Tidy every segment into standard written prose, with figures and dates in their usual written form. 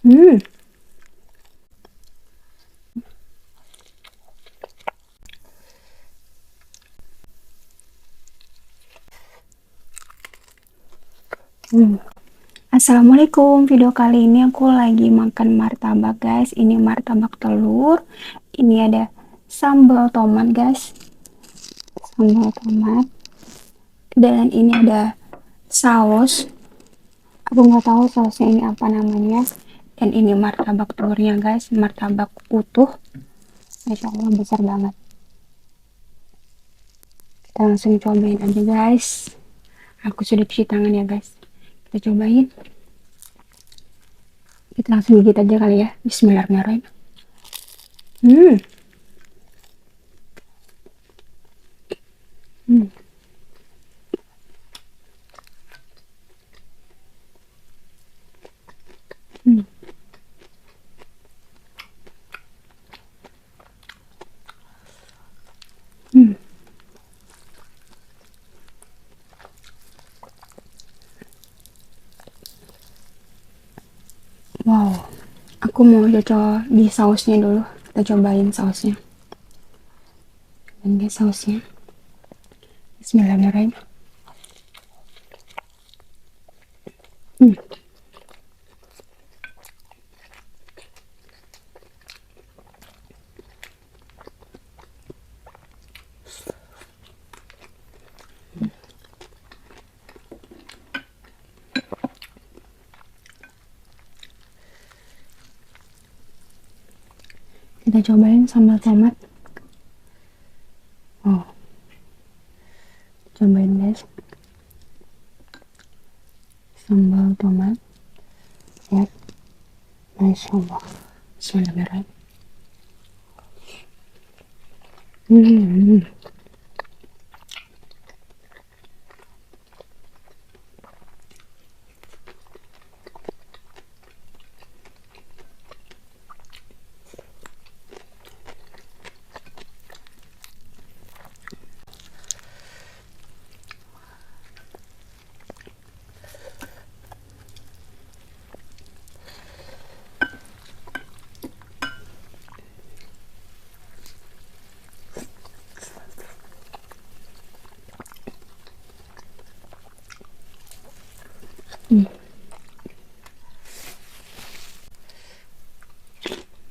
Hmm. Hmm. Assalamualaikum, video kali ini aku lagi makan martabak guys. Ini martabak telur, ini ada sambal tomat guys, sambal tomat, dan ini ada saus. Aku nggak tahu sausnya ini apa namanya. Dan ini martabak telurnya guys, martabak utuh. Masya Allah besar banget. Kita langsung cobain aja guys. Aku sudah cuci tangan ya guys. Kita cobain. Kita langsung gigit aja kali ya. Bismillahirrahmanirrahim. Hmm. Hmm. Hmm. Hmm. Wow, aku mau coba di sausnya dulu. Kita cobain sausnya. Ini sausnya. Bismillahirrahmanirrahim. Hmm. Kita cobain sambal tomat. Oh, cobain guys. Sambal tomat. Ya, Masya Allah. Bismillahirrahmanirrahim. Hmm. Hmm.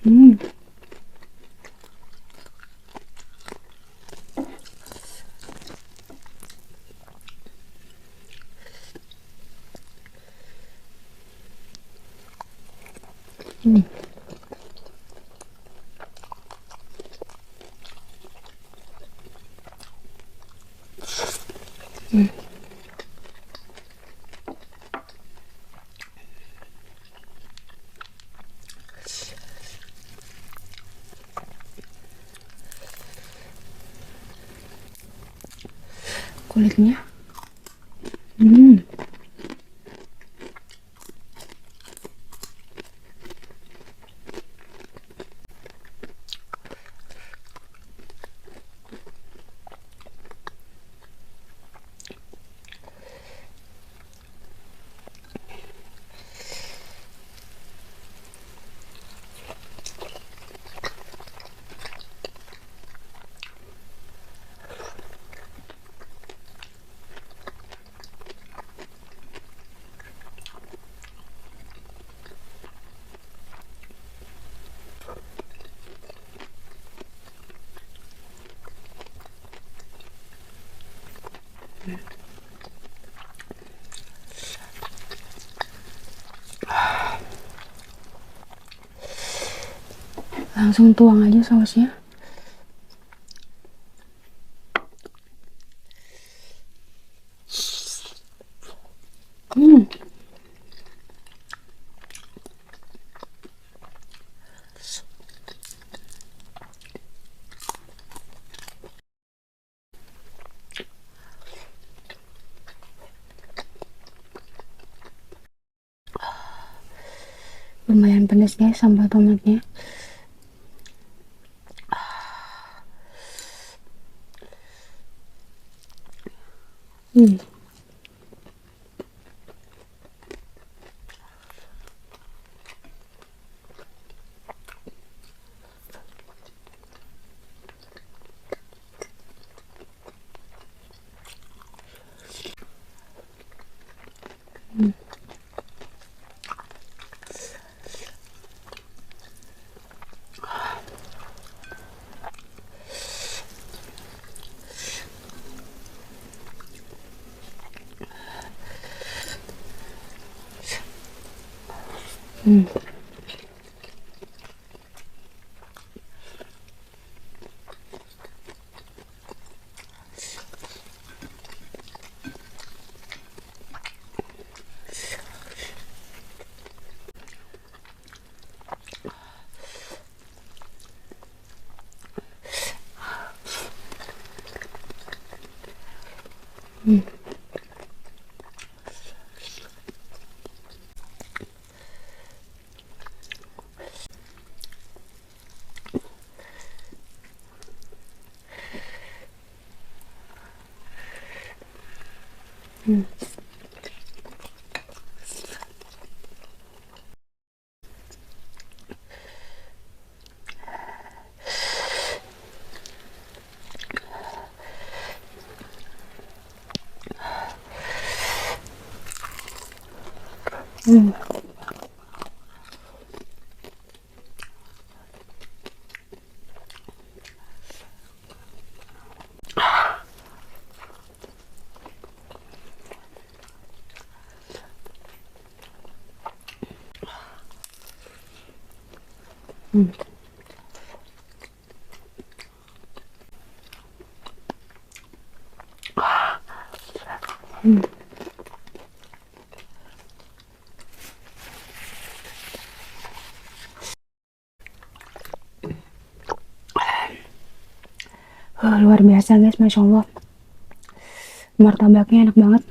Hmm. Hmm. Hmm. Kulitnya. Hmm. Langsung tuang aja sausnya. Hmm. Lumayan pedas guys sambal tomatnya. Hmm. Hmm. Hmm. Hmm. Luar biasa guys, masya Allah, martabaknya enak banget,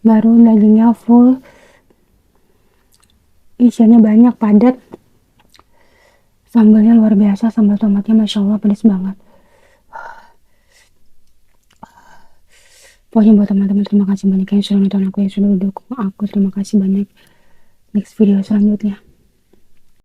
baru dagingnya full, isiannya banyak, padat, sambalnya luar biasa, sambal tomatnya masya Allah pedas banget. Pokoknya buat teman-teman, terima kasih banyak yang sudah nonton aku, yang sudah dukung aku, terima kasih banyak. Next video selanjutnya.